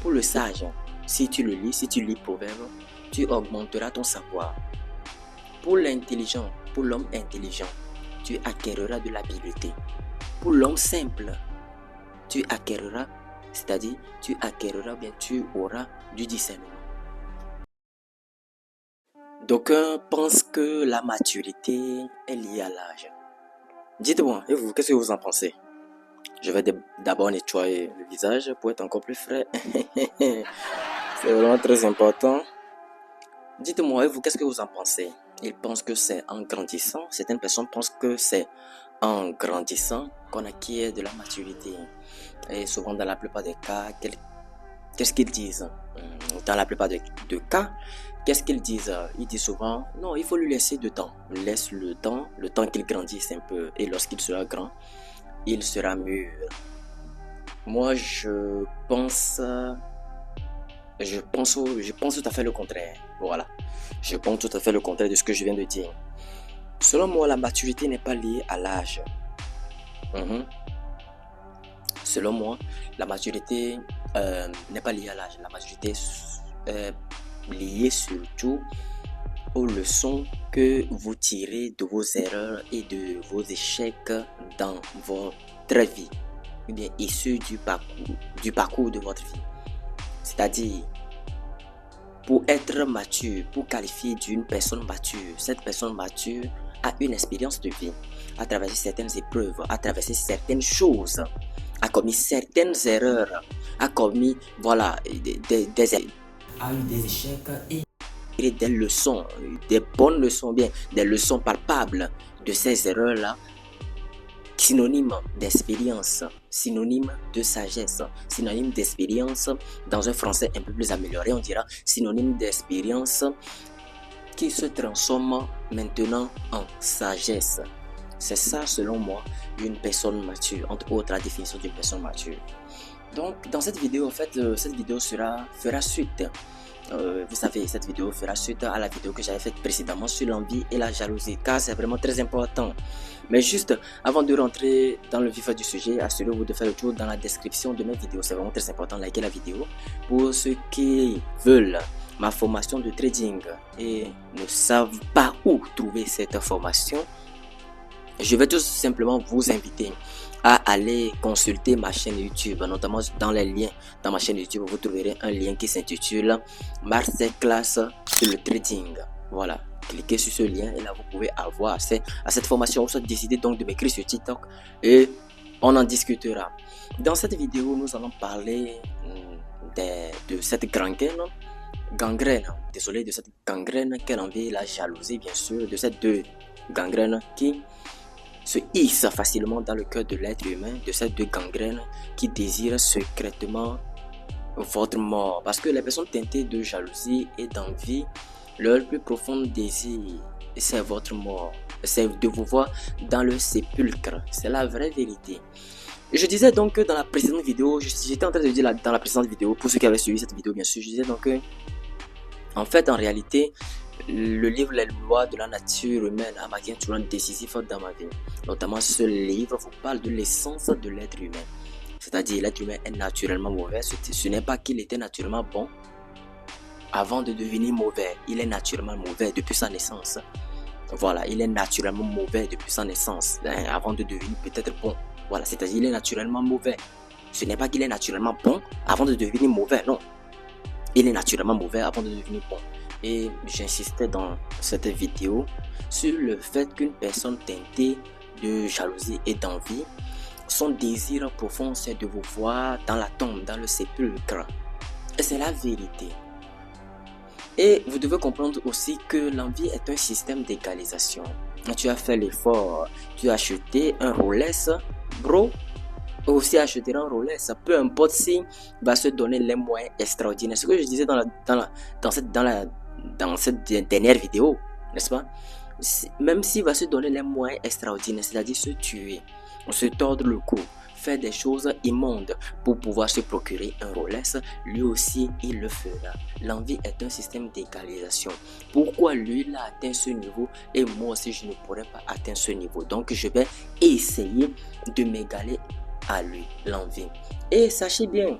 Pour le sage, si tu le lis, si tu lis Proverbe, tu augmenteras ton savoir. Pour l'intelligent, pour l'homme intelligent, tu acquériras de l'habileté. Pour l'homme simple, tu acquériras, c'est-à-dire tu acquériras bien, tu auras du discernement. D'aucuns pensent que la maturité est liée à l'âge. Dites-moi, et vous, qu'est-ce que vous en pensez? Je vais d'abord nettoyer le visage pour être encore plus frais. C'est vraiment très important. Dites-moi, et vous, qu'est-ce que vous en pensez? Ils pensent que c'est en grandissant, certaines personnes pensent que c'est en grandissant qu'on acquiert de la maturité. Et souvent, dans la plupart des cas, qu'est-ce qu'ils disent? Dans la plupart des cas, qu'est-ce qu'ils disent? Ils disent souvent, non, il faut lui laisser du temps. Laisse le temps qu'il grandisse un peu. Et lorsqu'il sera grand, il sera mûr. Moi, je pense tout à fait le contraire. Voilà. Je pense tout à fait le contraire de ce que je viens de dire. Selon moi, la maturité n'est pas liée à l'âge. Selon moi, la maturité n'est pas liée à l'âge. La maturité est liée surtout aux leçons que vous tirez de vos erreurs et de vos échecs dans votre vie, ou bien issus du parcours de votre vie. C'est-à-dire, pour être mature, pour qualifier d'une personne mature, cette personne mature a une expérience de vie, a traversé certaines épreuves, a traversé certaines choses, a commis certaines erreurs, a commis, voilà, a eu des échecs et des leçons, des bonnes leçons, bien, des leçons palpables de ces erreurs-là, synonyme d'expérience, synonyme de sagesse, synonyme d'expérience, dans un français un peu plus amélioré, on dira synonyme d'expérience qui se transforme maintenant en sagesse. C'est ça, selon moi, une personne mature, entre autres la définition d'une personne mature. Donc, dans cette vidéo, en fait, cette vidéo fera suite. Vous savez, cette vidéo fera suite à la vidéo que j'avais faite précédemment sur l'envie et la jalousie, car c'est vraiment très important. Mais juste avant de rentrer dans le vif du sujet, assurez-vous de faire le tour dans la description de mes vidéos. C'est vraiment très important, likez la vidéo. Pour ceux qui veulent ma formation de trading et ne savent pas où trouver cette formation, je vais tout simplement vous inviter à aller consulter ma chaîne YouTube, notamment dans les liens. Dans ma chaîne YouTube, vous trouverez un lien qui s'intitule Masterclass sur le trading. Voilà, cliquez sur ce lien et là vous pouvez avoir accès à cette formation. Vous décidez donc de m'écrire sur TikTok et on en discutera. Dans cette vidéo, nous allons parler de cette gangrène, désolé, de cette gangrène qu'est l'envie et la jalousie, bien sûr, de ces deux gangrènes qui se hisse facilement dans le cœur de l'être humain, de ces deux gangrènes qui désirent secrètement votre mort. Parce que les personnes teintées de jalousie et d'envie, leur plus profond désir, c'est votre mort. C'est de vous voir dans le sépulcre. C'est la vraie vérité. Je disais donc que dans la précédente vidéo, j'étais en train de dire dans la précédente vidéo, pour ceux qui avaient suivi cette vidéo bien sûr, je disais donc que, en fait, en réalité, le livre Les lois de la nature humaine a marqué un tournant décisif dans ma vie. Notamment, ce livre vous parle de l'essence de l'être humain. C'est-à-dire, l'être humain est naturellement mauvais. Ce n'est pas qu'il était naturellement bon avant de devenir mauvais. Il est naturellement mauvais depuis sa naissance. Voilà, il est naturellement mauvais depuis sa naissance, avant de devenir peut-être bon. Voilà, c'est-à-dire, il est naturellement mauvais. Ce n'est pas qu'il est naturellement bon avant de devenir mauvais, non. Il est naturellement mauvais avant de devenir bon. Et j'insistais dans cette vidéo sur le fait qu'une personne teintée de jalousie et d'envie, son désir profond c'est de vous voir dans la tombe, dans le sépulcre. Et c'est la vérité. Et vous devez comprendre aussi que l'envie est un système d'égalisation. Tu as fait l'effort, tu as acheté un Rolex, bro, aussi acheter un Rolex, peu importe si va se donner les moyens extraordinaires. Ce que je disais dans cette dernière vidéo, n'est-ce pas? Même s'il va se donner les moyens extraordinaires, c'est-à-dire se tuer, se tordre le cou, faire des choses immondes pour pouvoir se procurer un Rolex, lui aussi il le fera. L'envie est un système d'égalisation. Pourquoi lui il a atteint ce niveau et moi aussi je ne pourrais pas atteindre ce niveau? Donc je vais essayer de m'égaler à lui, l'envie. Et sachez bien,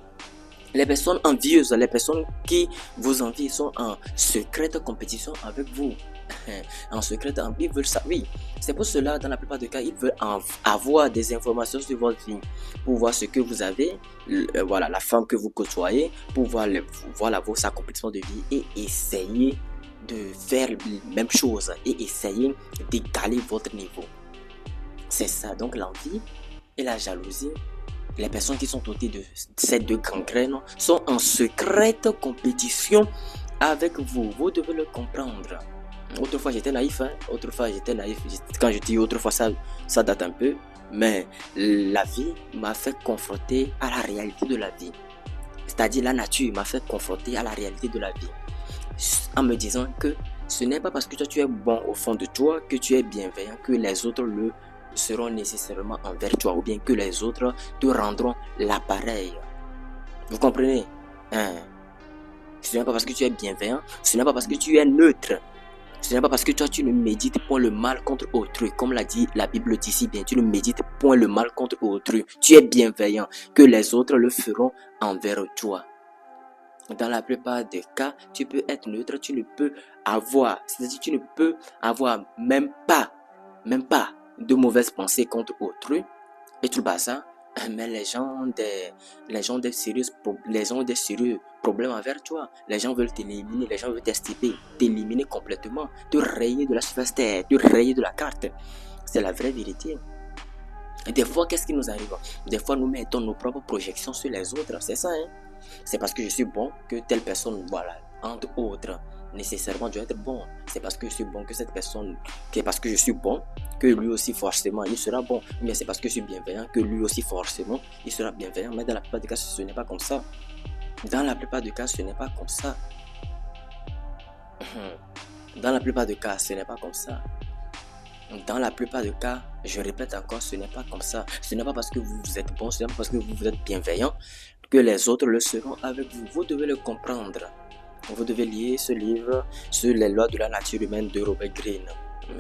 Les personnes envieuses, les personnes qui vous envient sont en secrète compétition avec vous. En secret, ils veulent ça. Oui, c'est pour cela, dans la plupart des cas, ils veulent avoir des informations sur votre vie pour voir ce que vous avez, voilà, la femme que vous côtoyez, pour voir, voilà, sa compétition de vie et essayer de faire la même chose et essayer d'égaler votre niveau. C'est ça, donc l'envie et la jalousie. Les personnes qui sont dotées de ces deux gangrènes sont en secrète compétition avec vous. Vous devez le comprendre. Autrefois j'étais naïf, hein? Autrefois j'étais naïf. Quand je dis autrefois, ça date un peu. Mais la vie m'a fait confronter à la réalité de la vie. C'est-à-dire la nature m'a fait confronter à la réalité de la vie. En me disant que ce n'est pas parce que toi tu es bon au fond de toi, que tu es bienveillant, que les autres le seront nécessairement envers toi, ou bien que les autres te rendront l'appareil. Vous comprenez? Ce n'est pas parce que tu es bienveillant, ce n'est pas parce que tu es neutre, ce n'est pas parce que toi tu ne médites point le mal contre autrui, comme l'a dit la Bible dit si bien, tu ne médites point le mal contre autrui, tu es bienveillant, que les autres le feront envers toi. Dans la plupart des cas, tu peux être neutre, tu ne peux avoir, c'est-à-dire tu ne peux avoir même pas de mauvaises pensées contre autrui et tout le bazar, mais les gens ont des sérieux problèmes envers toi. Les gens veulent t'éliminer, les gens veulent t'extirper, t'éliminer complètement, te rayer de la surface terre, te rayer de la carte. C'est la vraie vérité. Et des fois, qu'est-ce qui nous arrive? Des fois, nous mettons nos propres projections sur les autres, c'est ça, hein? C'est parce que je suis bon que telle personne, voilà, entre autres, nécessairement doit être bon. C'est parce que je suis bon que cette personne, c'est parce que je suis bon que lui aussi forcément il sera bon. Mais c'est parce que je suis bienveillant que lui aussi forcément il sera bienveillant. Mais dans la plupart des cas, ce n'est pas comme ça. Dans la plupart des cas, ce n'est pas comme ça. Dans la plupart des cas, ce n'est pas comme ça. Dans la plupart des cas, je répète encore, ce n'est pas comme ça. Ce n'est pas parce que vous êtes bon, ce n'est pas parce que vous êtes bienveillant que les autres le seront avec vous. Vous devez le comprendre. Vous devez lire ce livre sur les lois de la nature humaine de Robert Greene.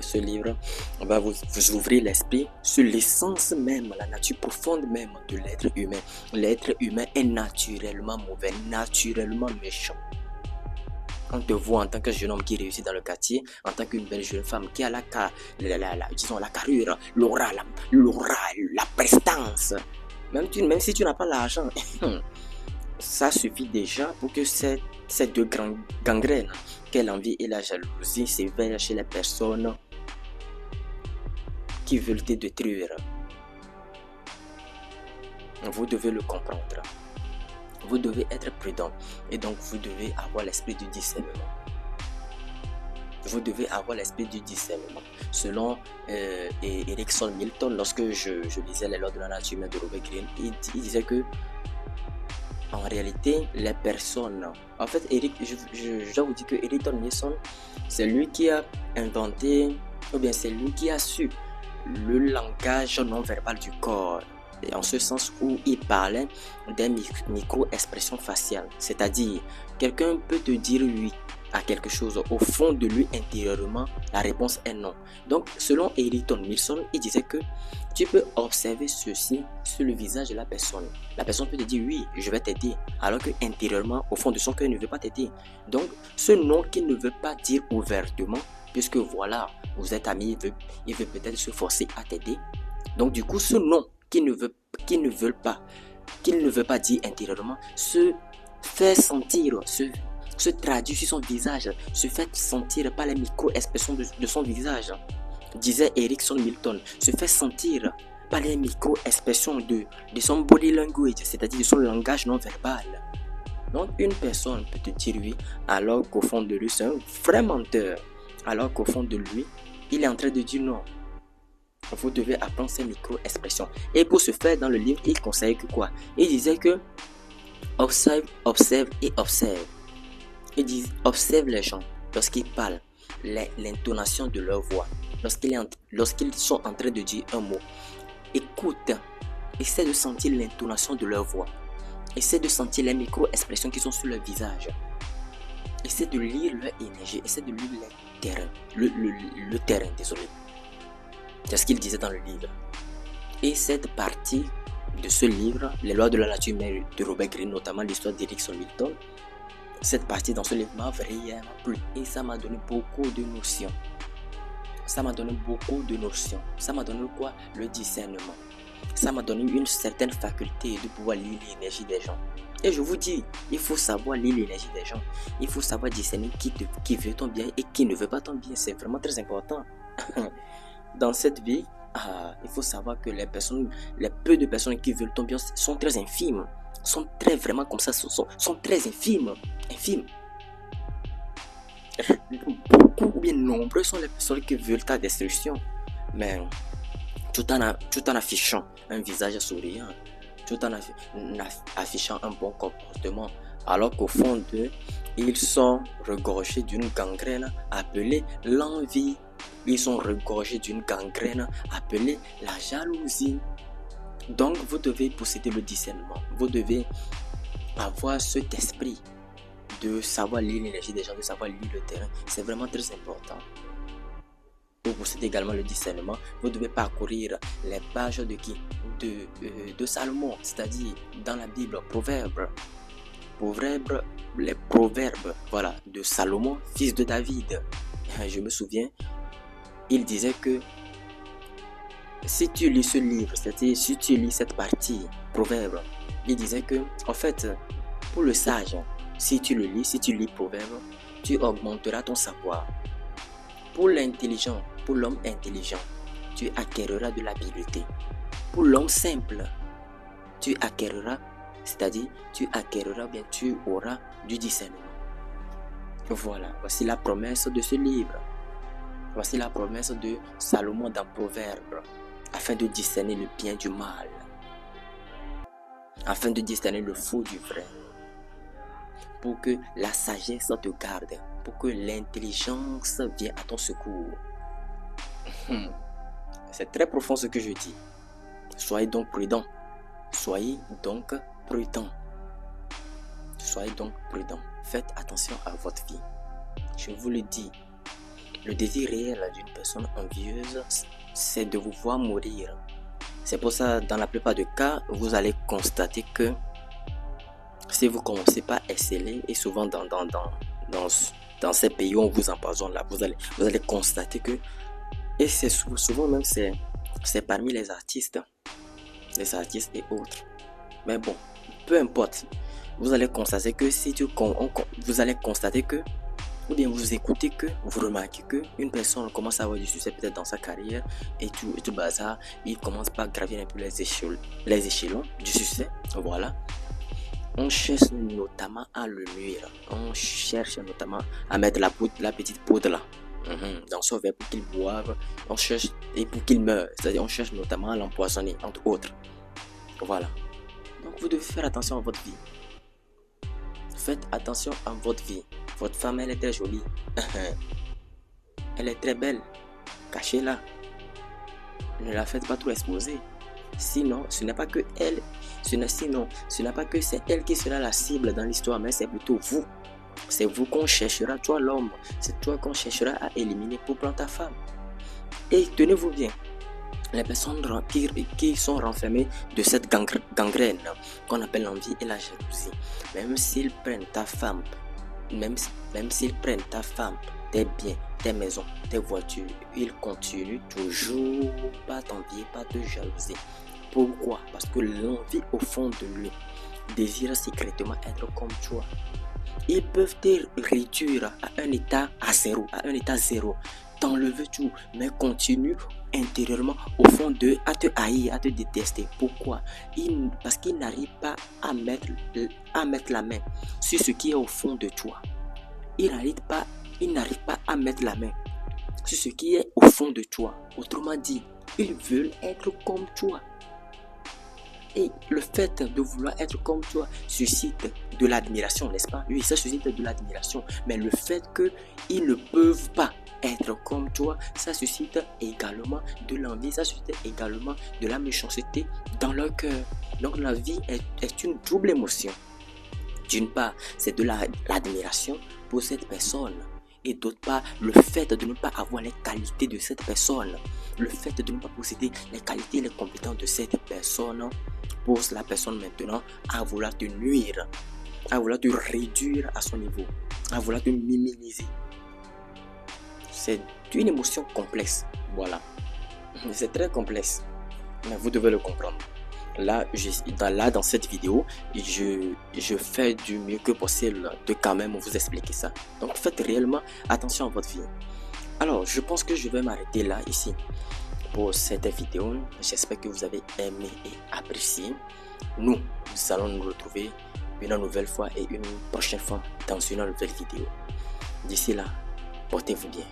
Ce livre va vous ouvrir l'esprit sur l'essence même, la nature profonde même de l'être humain. L'être humain est naturellement mauvais, naturellement méchant. On te voit en tant que jeune homme qui réussit dans le quartier, en tant qu'une belle jeune femme qui a la carrure, l'aura, la prestance. Même si tu n'as pas l'argent, ça suffit déjà pour que ces deux gangrènes, qu'est l'envie et la jalousie, s'éveillent chez les personnes qui veulent te détruire. Vous devez le comprendre. Vous devez être prudent et donc vous devez avoir l'esprit du discernement. Vous devez avoir l'esprit du discernement. Selon Erikson Milton, lorsque je lisais les lois de la nature de Robert Greene, il disait que en réalité, les personnes... En fait, je dois vous dire que Erikson Milton, c'est lui qui a inventé, ou bien c'est lui qui a su le langage non verbal du corps. Et en ce sens où il parlait des micro-expressions faciales. C'est-à-dire, quelqu'un peut te dire oui à quelque chose. Au fond de lui, intérieurement, la réponse est non. Donc, selon Erikson Milton, il disait que tu peux observer ceci sur le visage de la personne. La personne peut te dire oui, je vais t'aider, alors que intérieurement, au fond de son cœur, il ne veut pas t'aider. Donc, ce non qu'il ne veut pas dire ouvertement, puisque voilà, vous êtes amis, il veut peut-être se forcer à t'aider. Donc, du coup, ce non qu'il ne veut pas dire intérieurement, se fait sentir, se traduit sur son visage, se fait sentir par les micro-expressions de son visage. Disait Erikson Milton, se fait sentir par les micro-expressions de son body language, c'est-à-dire de son langage non verbal. Donc une personne peut te dire oui, alors qu'au fond de lui, c'est un vrai menteur. Alors qu'au fond de lui, il est en train de dire non. Vous devez apprendre ces micro-expressions. Et pour ce faire, dans le livre, il conseille que quoi? Il disait que observe et observe. Il dit observe les gens lorsqu'ils parlent, l'intonation de leur voix, lorsqu'ils sont en train de dire un mot. Écoute, essaie de sentir l'intonation de leur voix. Essaie de sentir les micro-expressions qui sont sur leur visage. Essaie de lire leur énergie, essaie de lire le terrain, désolé. C'est ce qu'il disait dans le livre. Et cette partie de ce livre, Les lois de la nature humaine de Robert Greene, notamment l'histoire d'Erickson Milton, cette partie dans ce livre m'a vraiment plu et ça m'a donné beaucoup de notions. Ça m'a donné beaucoup de notions. Ça m'a donné quoi? Le discernement. Ça m'a donné une certaine faculté de pouvoir lire l'énergie des gens. Et je vous dis, il faut savoir lire l'énergie des gens. Il faut savoir discerner qui veut ton bien et qui ne veut pas ton bien. C'est vraiment très important. Dans cette vie, il faut savoir que les peu de personnes qui veulent ton bien sont très infimes. Sont très vraiment comme ça, sont très infimes. Beaucoup ou bien nombreux sont les personnes qui veulent ta destruction. Mais tout en affichant un visage souriant, tout en affichant un bon comportement, alors qu'au fond d'eux, ils sont regorgés d'une gangrène appelée l'envie. Ils sont regorgés d'une gangrène appelée la jalousie. Donc, vous devez posséder le discernement. Vous devez avoir cet esprit de savoir lire l'énergie des gens, de savoir lire le terrain. C'est vraiment très important. Vous possédez également le discernement. Vous devez parcourir les pages de qui? De Salomon, c'est-à-dire dans la Bible, les proverbes, voilà, de Salomon, fils de David. Je me souviens, il disait que si tu lis ce livre, c'est-à-dire si tu lis cette partie, proverbe, il disait que, en fait, pour le sage, si tu lis proverbe, tu augmenteras ton savoir. Pour l'intelligent, pour l'homme intelligent, tu acquériras de l'habileté. Pour l'homme simple, tu acquériras, c'est-à-dire tu acquériras, bien tu auras du discernement. Voilà, voici la promesse de ce livre. Voici la promesse de Salomon dans Proverbes, afin de discerner le bien du mal, afin de discerner le faux du vrai, pour que la sagesse te garde, pour que l'intelligence vienne à ton secours. C'est très profond ce que je dis. Soyez donc prudents. Soyez donc prudents. Soyez donc prudents. Faites attention à votre vie. Je vous le dis. Le désir réel d'une personne envieuse, c'est de vous voir mourir. C'est pour ça, dans la plupart des cas, vous allez constater que si vous ne commencez pas à exceller, et souvent dans ces pays où on vous empoisonne là, vous allez constater que, et c'est souvent même c'est parmi les artistes et autres. Mais bon, peu importe, vous allez constater que vous allez constater que, ou bien vous écoutez que, vous remarquez que une personne commence à avoir du succès peut-être dans sa carrière et tout bazar, il commence pas à gravir un peu les échelons du succès, voilà. On cherche notamment à le nuire, on cherche notamment à mettre la petite poudre là dans son verre pour qu'il boive, on cherche et pour qu'il meure, c'est-à-dire on cherche notamment à l'empoisonner entre autres, voilà. Donc vous devez faire attention à votre vie. Faites attention à votre vie. Votre femme, elle est très jolie. Elle est très belle. Cachez-la. Ne la faites pas trop exposer. Sinon, ce n'est pas que elle. Ce n'est pas que c'est elle qui sera la cible dans l'histoire, mais c'est plutôt vous. C'est vous qu'on cherchera, toi l'homme. C'est toi qu'on cherchera à éliminer pour prendre ta femme. Et tenez-vous bien. Les personnes qui sont renfermées de cette gangrène qu'on appelle l'envie et la jalousie, même s'ils prennent ta femme, même s'ils prennent ta femme, tes biens, tes maisons, tes voitures, ils continuent toujours pas t'envier, pas te jalouser. Pourquoi? Parce que l'envie au fond de lui désire secrètement être comme toi. Ils peuvent te réduire à un état zéro, t'enlever tout, mais continue intérieurement au fond d'eux à te haïr, à te détester. Pourquoi? Parce qu'ils n'arrivent pas à mettre la main sur ce qui est au fond de toi. Ils n'arrivent pas à mettre la main sur ce qui est au fond de toi. Autrement dit, ils veulent être comme toi. Et le fait de vouloir être comme toi suscite de l'admiration, n'est-ce pas? Oui, ça suscite de l'admiration. Mais le fait qu'ils ne peuvent pas être comme toi, ça suscite également de l'envie, ça suscite également de la méchanceté dans leur cœur. Donc la vie est une double émotion. D'une part, c'est de l'admiration pour cette personne et d'autre part, le fait de ne pas avoir les qualités de cette personne, le fait de ne pas posséder les qualités et les compétences de cette personne pousse la personne maintenant à vouloir te nuire, à vouloir te réduire à son niveau, à vouloir te minimiser. C'est une émotion complexe, voilà. C'est très complexe, mais vous devez le comprendre. Là, dans cette vidéo, je fais du mieux que possible de quand même vous expliquer ça. Donc, faites réellement attention à votre vie. Alors, je pense que je vais m'arrêter là, ici, pour cette vidéo. J'espère que vous avez aimé et apprécié. Nous allons nous retrouver une nouvelle fois et une prochaine fois dans une nouvelle vidéo. D'ici là, portez-vous bien.